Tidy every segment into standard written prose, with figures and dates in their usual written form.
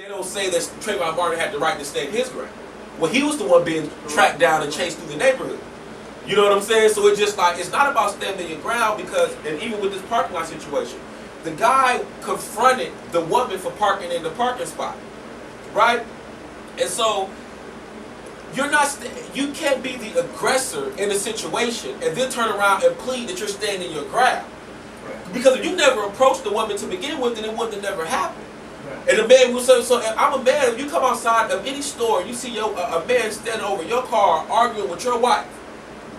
They don't say that Trayvon Martin had the right to stand his ground. Well, he was the one being tracked down and chased through the neighborhood. You know what I'm saying? So it's just like, it's not about standing your ground because, and even with this parking lot situation, the guy confronted the woman for parking in the parking spot, right? And so you can't be the aggressor in the situation and then turn around and plead that you're standing your ground. Right. Because if you never approached the woman to begin with, then it wouldn't have never happened. Right. And the man will say, so if I'm a man, if you come outside of any store, you see a man standing over your car arguing with your wife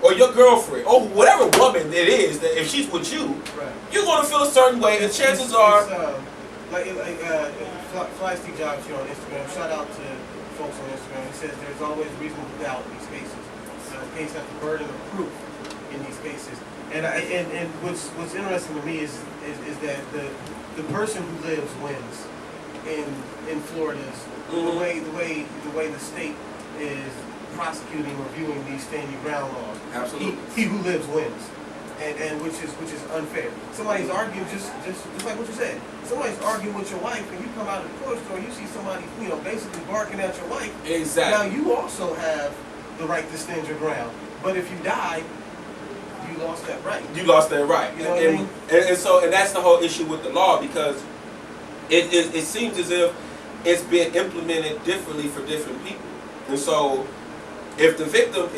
or your girlfriend or whatever woman it is, that if she's with you, right, you're going to feel a certain way, and chances are... Fly Steve Jobs here on Instagram. Shout out to folks on Instagram. He says there's always reasonable doubt in these cases. The case has the burden of proof in these cases. And what's interesting to me is that the person who lives wins in Florida's the way the state is prosecuting or viewing these stand your ground laws. Absolutely. He who lives wins. And which is unfair. Somebody's arguing just like what you said. Somebody's arguing with your wife, and you come out of the grocery store, you see somebody, basically barking at your wife. Exactly. Now you also have the right to stand your ground. But if you die, you lost that right. You lost that right. You know what I mean? And that's the whole issue with the law, because it seems as if it's been implemented differently for different people. And so if the victim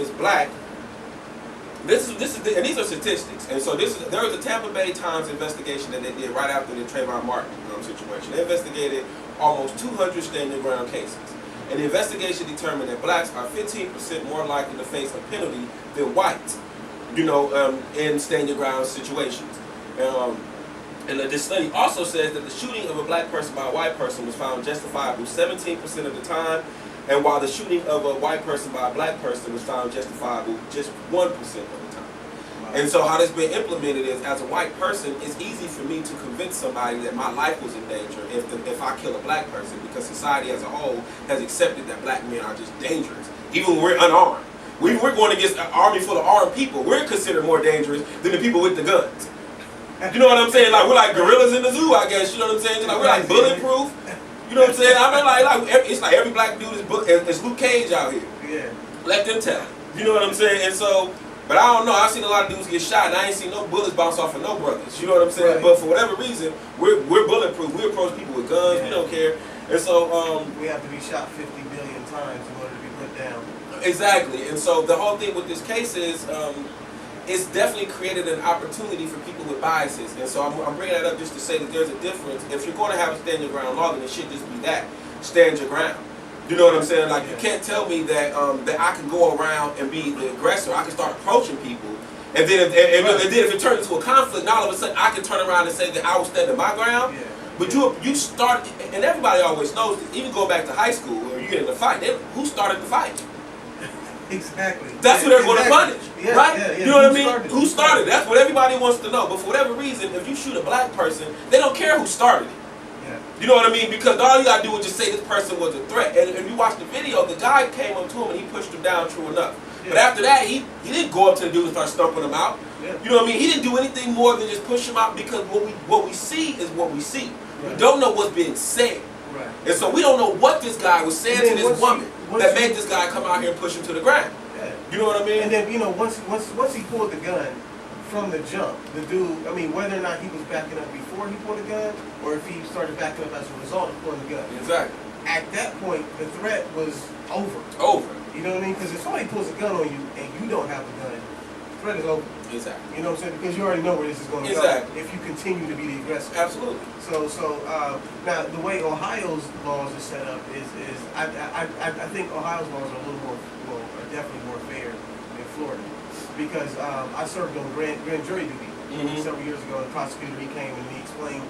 is black, this is and these are statistics. And so there was a Tampa Bay Times investigation that they did right after the Trayvon Martin situation. They investigated almost 200 stand your ground cases. And the investigation determined that blacks are 15% more likely to face a penalty than whites, in stand your ground situations. And this study also says that the shooting of a black person by a white person was found justifiable 17% of the time, and while the shooting of a white person by a black person was found justifiable just 1% of the time. Wow. And so how this been implemented is, as a white person, it's easy for me to convince somebody that my life was in danger if I kill a black person, because society as a whole has accepted that black men are just dangerous, even when we're unarmed. We're going against an army full of armed people. We're considered more dangerous than the people with the guns. You know what I'm saying? Like, we're like gorillas in the zoo, I guess. You know what I'm saying? Like, we're like bulletproof. You know what I'm saying? I mean, it's like every black dude is Luke Cage out here. Yeah. Let them tell. You know what I'm saying? And so, but I don't know. I've seen a lot of dudes get shot, and I ain't seen no bullets bounce off of no brothers. You know what I'm saying? Right. But for whatever reason, we're bulletproof. We approach people with guns. Yeah. We don't care. And so, we have to be shot 50 billion times in order to be put down. Exactly. And so the whole thing with this case is, it's definitely created an opportunity for people with biases. And so I'm bringing that up just to say that there's a difference. If you're going to have a stand your ground law, then it should just be that. Stand your ground. You know what I'm saying? Like, you can't tell me that that I can go around and be the aggressor. I can start approaching people. And then if it turns into a conflict, now all of a sudden I can turn around and say that I was standing my ground. Yeah. But you start, and everybody always knows, even going back to high school, where you get in a fight, who started the fight? Exactly. That's who they're going to punish, right? Yeah. You know what I mean? Who started? That's what everybody wants to know. But for whatever reason, if you shoot a black person, they don't care who started it. Yeah. You know what I mean? Because all you got to do is just say this person was a threat. And if you watch the video, the guy came up to him and he pushed him down, true enough. Yeah. But after that, he didn't go up to the dude and start stumping him out. Yeah. You know what I mean? He didn't do anything more than just push him out, because what we see is what we see. Right. We don't know what's being said. Right. And so we don't know what this guy was saying to this woman that made this guy come out here and push him to the ground. Yeah. You know what I mean? And then, once he pulled the gun from the jump, the dude, I mean, whether or not he was backing up before he pulled the gun, or if he started backing up as a result of pulling the gun. Exactly. At that point, the threat was over. Over. You know what I mean? Because if somebody pulls a gun on you and you don't have a gun, the threat is over. Exactly. You know what I'm saying? Because you already know where this is going to go if you continue to be the aggressor. Absolutely. So now the way Ohio's laws are set up is I think Ohio's laws are a little more, are definitely more fair than Florida, because I served on grand jury duty several years ago. The prosecutor, he came and he explained,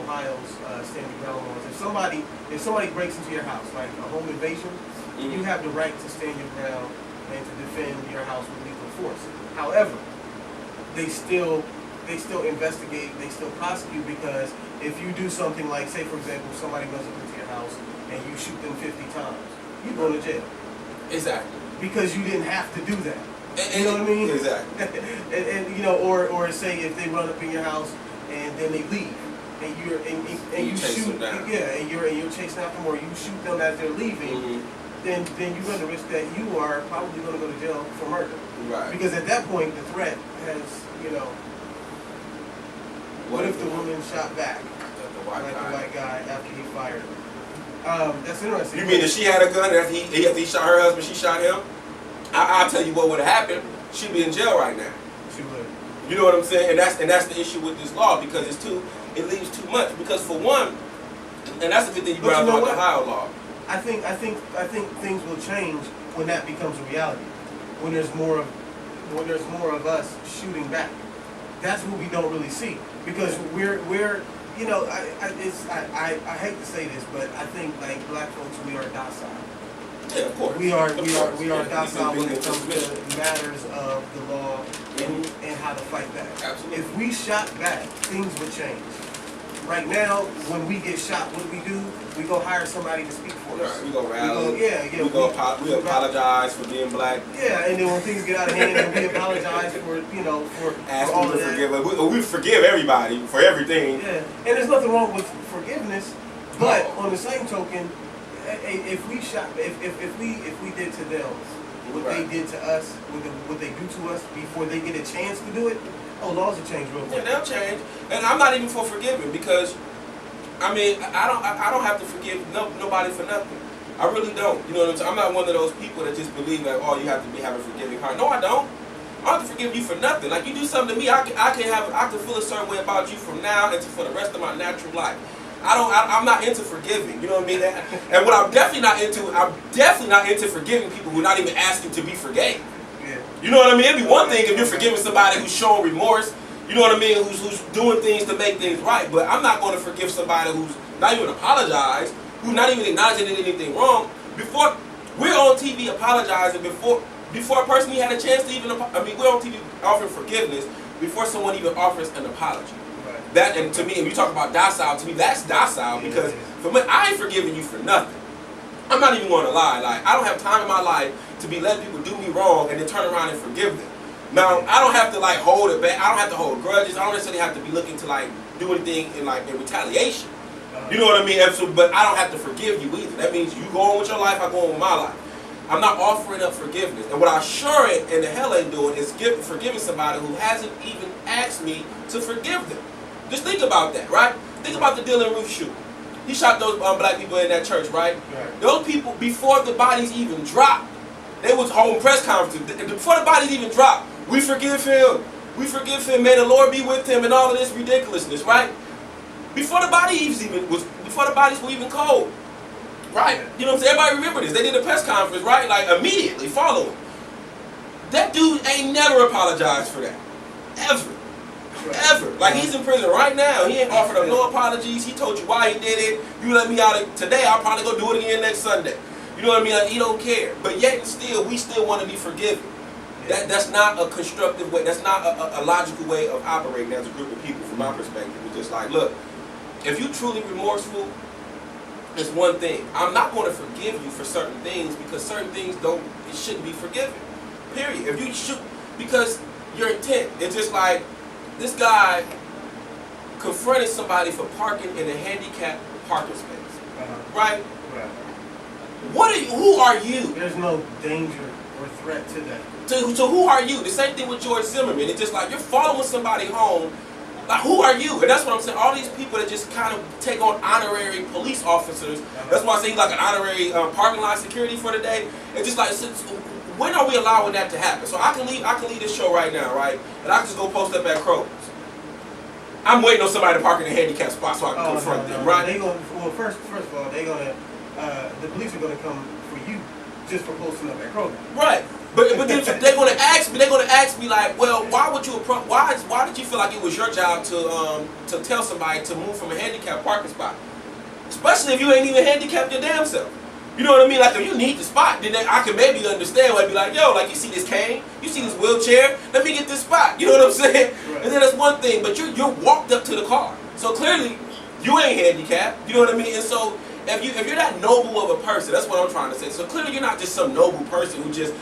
Ohio's standing ground laws. If somebody breaks into your house, like a home invasion, you have the right to stand your ground and to defend your house with lethal force. However, they still investigate, they still prosecute, because if you do something like, say for example, somebody goes up into your house and you shoot them 50 times, you go to jail. Exactly. Because you didn't have to do that. You know what I mean? Exactly. and or say if they run up in your house and then they leave, and you chase shoot, them down. yeah, and you're chasing after them, or you shoot them as they're leaving, then you run the risk that you are probably going to go to jail for murder. Right. Because at that point, the threat has, what if the woman shot back, The like the white guy after he fired her? That's interesting. You mean if she had a gun after he shot her husband, she shot him? I'll tell you what would have happened. She'd be in jail right now. She would. You know what I'm saying? And that's the issue with this law, because it leaves too much. Because for one, and that's the good thing you brought up about the Ohio law. I think things will change when that becomes a reality. When there's more of us shooting back. That's what we don't really see, because we're I hate to say this, but I think like black folks, we are docile. Yeah, of course. We are Yeah, docile when it comes submission. to matters of the law and how to fight back. Absolutely. If we shot back, things would change. Right now, when we get shot, what do? We go hire somebody to speak for us. Right, we go rally. We We apologize for being black. Yeah, and then when things get out of hand, and we apologize for Ask all them of to that. forgive us. We forgive everybody for everything. Yeah, and there's nothing wrong with forgiveness, but on the same token, if we did to them what they did to us, what they do to us before they get a chance to do it, laws will change real quick. Yeah, they'll change. And I'm not even for forgiving, because I mean, I don't have to forgive nobody for nothing. I really don't. You know what I'm saying? I'm not one of those people that just believe that, you have to have a forgiving heart. No, I don't. I don't have to forgive you for nothing. Like, you do something to me, I can feel a certain way about you from now and for the rest of my natural life. I'm not into forgiving. You know what I mean? And what I'm definitely not into forgiving people who are not even asking to be forgave. Yeah. You know what I mean? It'd be one thing if you're forgiving somebody who's showing remorse. You know what I mean? Who's doing things to make things right. But I'm not going to forgive somebody who's not even apologized, who's not even acknowledging they did anything wrong. Before we're on TV apologizing, before a person even had a chance to even, we're on TV offering forgiveness before someone even offers an apology. Right. That, and to me, if you talk about docile, to me that's docile, because for me, I ain't forgiving you for nothing. I'm not even going to lie. Like, I don't have time in my life to be letting people do me wrong and then turn around and forgive them. Now, I don't have to hold it back. I don't have to hold grudges. I don't necessarily have to be looking to do anything in retaliation. You know what I mean? But I don't have to forgive you either. That means you go on with your life, I go on with my life. I'm not offering up forgiveness. And what I sure in the hell ain't doing is forgiving somebody who hasn't even asked me to forgive them. Just think about that, right? Think about the Dylan Roof shooting. He shot those black people in that church, right? Those people, before the bodies even dropped, they was holding press conferences. Before the bodies even dropped, we forgive him. We forgive him. May the Lord be with him, and all of this ridiculousness, right? Before the bodies were even cold, right? You know what I'm saying? Everybody remember this. They did a press conference, right? Immediately following. That dude ain't never apologized for that, ever. Ever. He's in prison right now. He ain't offered up no apologies. He told you why he did it. You let me out today, I'll probably go do it again next Sunday. You know what I mean? He don't care. But yet and still, we still want to be forgiven. That's not a constructive way. That's not a logical way of operating as a group of people, from my perspective. It's just look, if you're truly remorseful, it's one thing. I'm not going to forgive you for certain things, because certain things it shouldn't be forgiven. Period. If you shoot, because your intent, it's just like this guy confronted somebody for parking in a handicapped parking space, right? Right. Who are you? There's no danger or threat to that. So who are you? The same thing with George Zimmerman. It's just you're following somebody home. Who are you? And that's what I'm saying. All these people that just kind of take on honorary police officers. That's why I say he's like an honorary parking lot security for the day. It's just when are we allowing that to happen? So I can leave this show right now, right? And I can just go post up at Kroger's. I'm waiting on somebody to park in a handicapped spot so I can confront them, right? First of all, the police are gonna come for you just for posting up at Kroger. Right. But then they're gonna ask me well, why did you feel like it was your job to tell somebody to move from a handicapped parking spot? Especially if you ain't even handicapped your damn self. You know what I mean? If you need the spot, then I can maybe understand. I'd be you see this cane, you see this wheelchair, let me get this spot. You know what I'm saying? Right. And then that's one thing, but you're walked up to the car. So clearly, you ain't handicapped. You know what I mean? And so if you're that noble of a person, that's what I'm trying to say. So clearly you're not just some noble person who just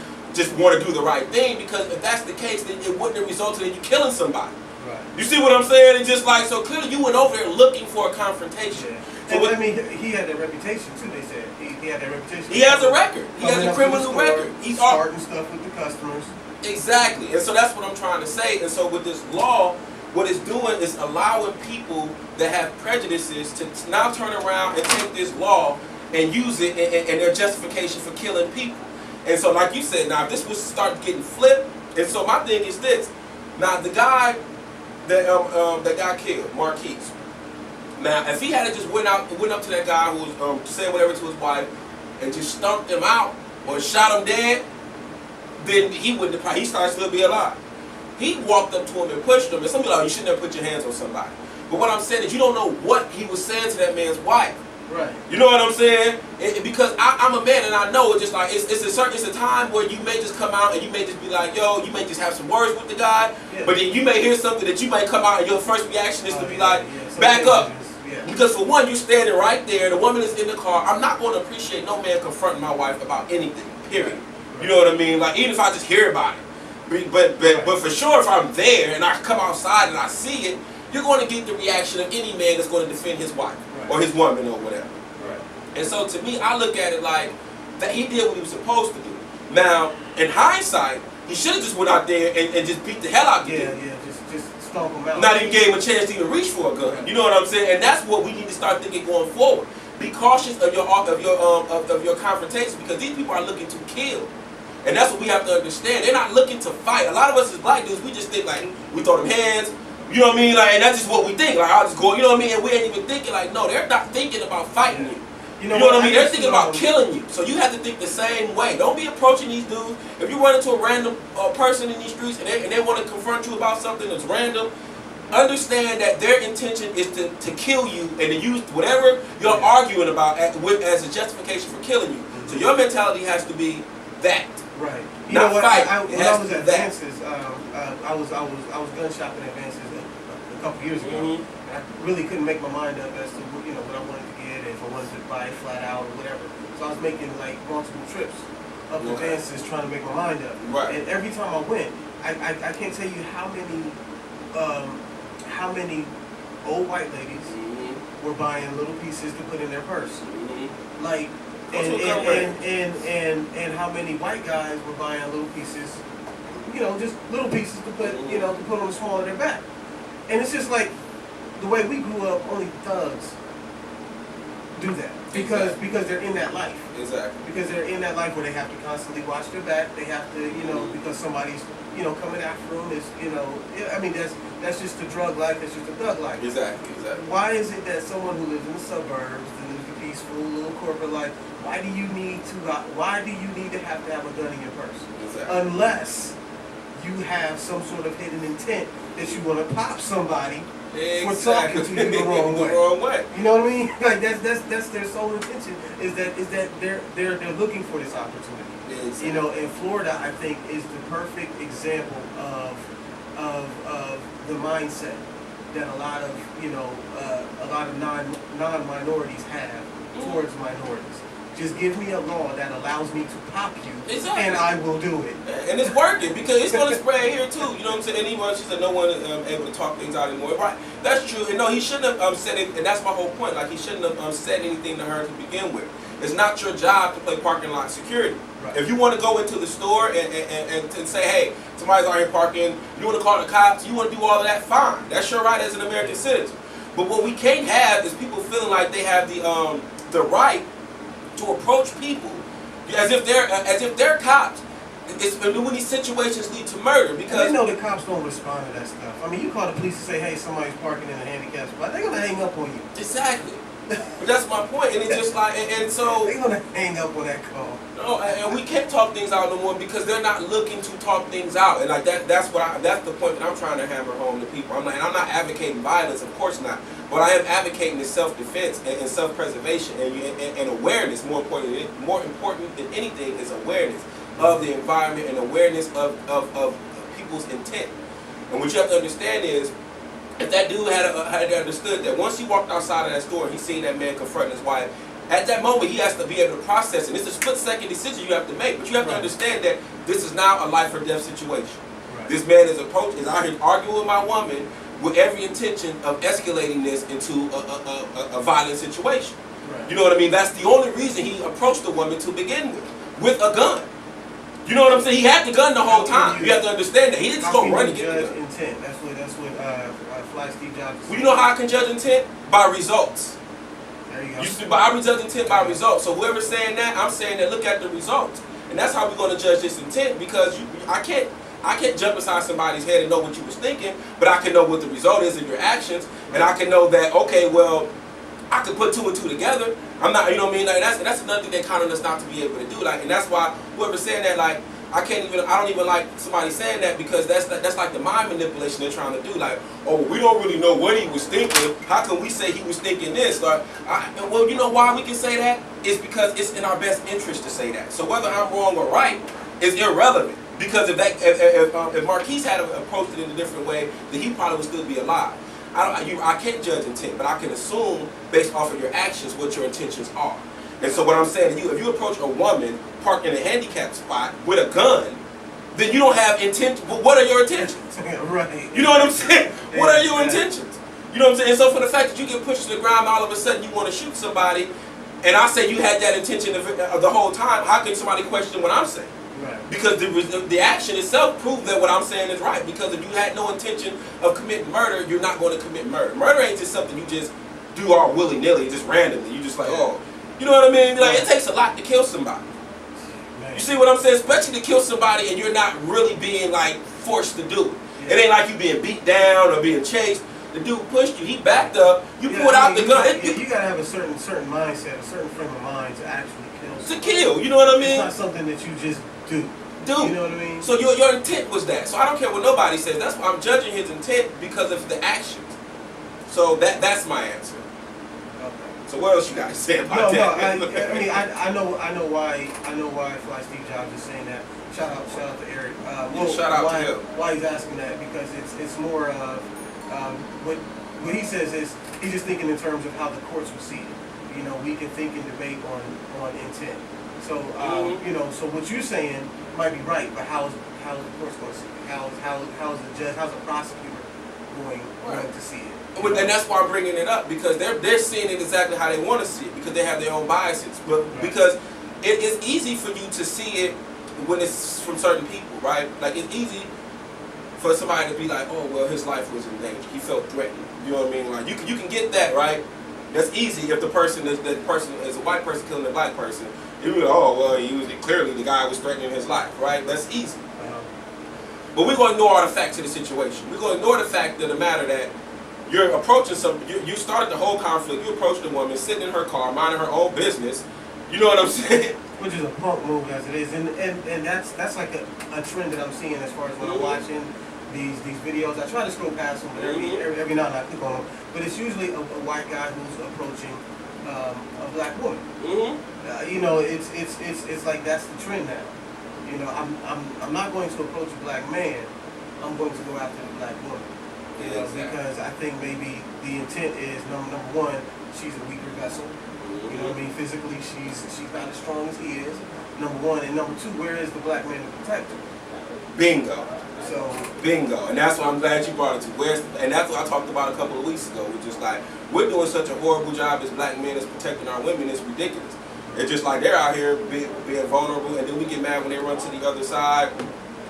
want to do the right thing, because if that's the case, then it wouldn't have resulted in you killing somebody. Right. You see what I'm saying? It's just like, so clearly you went over there looking for a confrontation. Yeah. So And, what, I mean, he had that reputation too. They said he had that reputation. he has a record. He has Coming a up to the criminal store, record. He's all, starting stuff with the customers. exactly. And so that's what I'm trying to say. And so with this law, what it's doing is allowing people that have prejudices to now turn around and take this law and use it in their justification for killing people. And so, like you said, now if this was start getting flipped, and so my thing is this: now the guy that got killed, Marquise. Now, if he had just went up to that guy who was saying whatever to his wife and just stumped him out or shot him dead, then he wouldn't. He started still be alive. He walked up to him and pushed him. And some people are like, you shouldn't have put your hands on somebody. But what I'm saying is, you don't know what he was saying to that man's wife. Right. You know what I'm saying? Because I'm a man and I know it's just like it's a time where you may just come out and you may just be like, yo, you may just have some words with the guy, Yeah. but then you may hear something that you might come out and your first reaction is to be like, So back up. Yeah. Because for one, you're standing right there, the woman is in the car. I'm not going to appreciate no man confronting my wife about anything, period. Right. You know what I mean? Like, even if I just hear about it. But for sure, if I'm there and I come outside and I see it, you're going to get the reaction of any man that's going to defend his wife or his woman or whatever. Right. And so to me, I look at it like that he did what he was supposed to do. Now, in hindsight, he should have just went out there and just beat the hell out of the dude. Yeah, just stomp him out. Not even gave him a chance to even reach for a gun. You know what I'm saying? And that's what we need to start thinking going forward. Be cautious of your confrontation, because these people are looking to kill. And that's what we have to understand. They're not looking to fight. A lot of us as black dudes, we just think like, we throw them hands, you know what I mean? Like, and that's just what we think. Like, I'll just go, you know what I mean? And we ain't even thinking like, no, they're not thinking about fighting you. You know what I mean? They're thinking about killing you. So you have to think the same way. Don't be approaching these dudes. If you run into a random person in these streets and they want to confront you about something that's random, understand that their intention is to kill you and to use whatever you're arguing about as a justification for killing you. So your mentality has to be that. Right. You Not know what? fight. When I was at Vance's, I was gun shopping at Vance's a couple years ago. Mm-hmm. And I really couldn't make my mind up as to what I wanted to get, and if I wanted to buy it flat out or whatever. So I was making like multiple trips up to Vance's trying to make my mind up. Right. And every time I went, I can't tell you how many old white ladies were buying little pieces to put in their purse. Like, and how many white guys were buying little pieces, just little pieces to put, to put on the small of their back. And it's just like the way we grew up, only thugs do that. Because they're in that life. Exactly. Because they're in that life where they have to constantly watch their back. They have to, because somebody's, coming after them is, I mean, that's just the drug life. That's just the thug life. Exactly. Why is it that someone who lives in the suburbs, that lives a peaceful little corporate life, why do you need to have a gun in your purse? Exactly. Unless you have some sort of hidden intent that you want to pop somebody for talking to you the wrong way. The wrong way. You know what I mean? Like that's their sole intention is that they're looking for this opportunity. Exactly. And Florida, I think, is the perfect example of the mindset that a lot of non-minorities have towards minorities. Just give me a law that allows me to pop you, and I will do it. And it's working, because it's going to spread here too. You know what I'm saying? She said no one able to talk things out anymore. Right? That's true. And no, he shouldn't have said it. And that's my whole point. Like, he shouldn't have said anything to her to begin with. It's not your job to play parking lot security. Right. If you want to go into the store and say, hey, somebody's out here parking, you want to call the cops, you want to do all of that, fine. That's your right as an American citizen. But what we can't have is people feeling like they have the right to approach people as if they're cops. It's when these situations lead to murder, because they know the cops don't respond to that stuff. I mean, you call the police and say, "Hey, somebody's parking in a handicapped spot," they're gonna hang up on you. Exactly. But that's my point, and it's just like, and so they're gonna hang up on that call. No, and we can't talk things out no more, because they're not looking to talk things out, and like that's the point that I'm trying to hammer home to people. I'm not advocating violence, of course not. But I am advocating is self-defense and self-preservation and awareness. More important than anything is awareness of the environment and awareness of people's intent. And what you have to understand is, if that dude had understood that once he walked outside of that store and he seen that man confronting his wife, at that moment he has to be able to process it. It's a split-second decision you have to make, but you have to understand that this is now a life or death situation. Right. This man is out here arguing with my woman with every intention of escalating this into a violent situation. Right. You know what I mean? That's the only reason he approached the woman to begin with a gun. You know what I'm saying? He had the gun the whole time. You have to understand that. He didn't just go run and get the gun. Intent. That's what Fly Steve Jobs. Well, you know how I can judge intent? By results. There you go. I judge intent by results. So whoever's saying that, I'm saying that look at the results. And that's how we're going to judge this intent, because I can't jump inside somebody's head and know what you was thinking, but I can know what the result is of your actions, and I can know that, okay, well, I can put two and two together. I'm not, you know what I mean? Like that's another thing that kind of us not to be able to do. Like, and that's why whoever's saying that, like, I don't even like somebody saying that, because that's like the mind manipulation they're trying to do. Like, oh, we don't really know what he was thinking. How can we say he was thinking this? Like, well, you know why we can say that? It's because it's in our best interest to say that. So whether I'm wrong or right is irrelevant. Because if Marquise had approached it in a different way, then he probably would still be alive. I can't judge intent, but I can assume based off of your actions what your intentions are. And so what I'm saying to you, if you approach a woman parked in a handicapped spot with a gun, then you don't have intent. Well, what are your intentions? Right. You know what I'm saying? What are your intentions? You know what I'm saying? And so for the fact that you get pushed to the ground, all of a sudden you want to shoot somebody, and I say you had that intention of the whole time, how can somebody question what I'm saying? Right. Because the action itself proved that what I'm saying is right. Because if you had no intention of committing murder, you're not going to commit murder. Murder ain't just something you just do all willy-nilly, just randomly. You just like, oh, you know what I mean? Like, it takes a lot to kill somebody. Man. You see what I'm saying? Especially to kill somebody and you're not really being like forced to do it. Yeah. It ain't like you being beat down or being chased. The dude pushed you, he backed up, you pulled out the gun. You gotta have a certain mindset, a certain frame of mind to actually kill somebody. To kill, you know what I mean? It's not something that you just do. You know what I mean? So your intent was that. So I don't care what nobody says. That's why I'm judging his intent, because of the actions. So that's my answer. Okay. So what else you got to say about that? I know why Fly Steve Jobs is saying that. Shout out to Eric. Shout out to him. Why he's asking that, because it's more of what he says is he's just thinking in terms of how the courts will see it. You know, we can think and debate on intent. So you know, so what you're saying might be right, but how is the courts going to see it? How is the judge, how's the prosecutor going to see it? And that's why I'm bringing it up, because they're seeing it exactly how they want to see it, because they have their own biases. But because it is easy for you to see it when it's from certain people, right? Like, it's easy for somebody to be like, oh, well, his life was in danger. He felt threatened. You know what I mean? Like, you can get that, right? That's easy if the person is a white person killing a black person. You be like, oh, well, clearly the guy was threatening his life, right? That's easy. But we're going to ignore all the facts of the situation. We're going to ignore the fact of the matter that you're approaching you started the whole conflict. You approached a woman sitting in her car, minding her own business. You know what I'm saying? Which is a punk move as it is, and that's like a trend that I'm seeing as far as when I'm watching these videos. I try to scroll past them, but every now and then I click on them. But it's usually a white guy who's approaching a black woman. You know, it's like that's the trend now. You know, I'm not going to approach a black man. I'm going to go after the black woman. You know, because I think maybe the intent is number one, she's a weaker vessel. You know what I mean? Physically, she's not as strong as he is. Number one, and number two, where is the black man to protect her? Bingo. So bingo, and that's why I'm glad you brought it to and that's what I talked about a couple of weeks ago. Which is like, we're doing such a horrible job as black men as protecting our women. It's ridiculous. It's just like they're out here being vulnerable, and then we get mad when they run to the other side.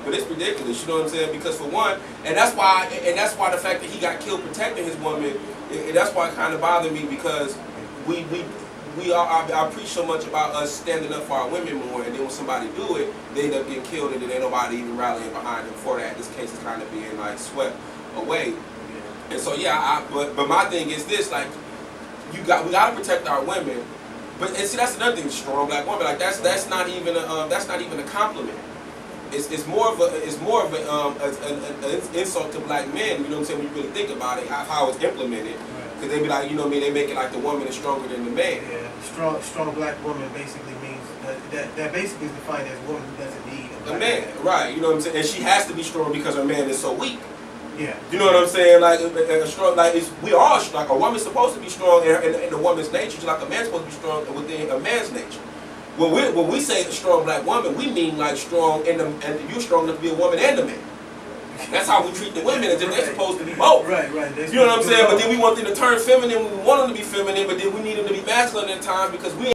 But it's ridiculous, you know what I'm saying? Because for one, and that's why the fact that he got killed protecting his woman, that's why it kind of bothered me, because I preach so much about us standing up for our women more, and then when somebody do it, they end up getting killed, and then ain't nobody even rallying behind them for that. This case is kind of being like swept away. And so but my thing is this, like, we gotta protect our women. But and see, that's another thing, strong black woman. Like that's not even a compliment. It's more of an insult to black men. You know what I'm saying? When you really think about it, how it's implemented, because they be like, you know what I mean? They make it like the woman is stronger than the man. Yeah, strong black woman basically means that basically is defined as a woman who doesn't need a man. Right? You know what I'm saying? And she has to be strong because her man is so weak. Yeah. You know what I'm saying? Like a strong, we are like a woman's supposed to be strong in a woman's nature, just like a man's supposed to be strong within a man's nature. When we say a strong black woman, we mean like strong and you're strong enough to be a woman and a man. That's how we treat the women, as if they're supposed to be both. Right. You know what I'm saying? But then we want them to turn feminine when we want them to be feminine, but then we need them to be masculine at times because we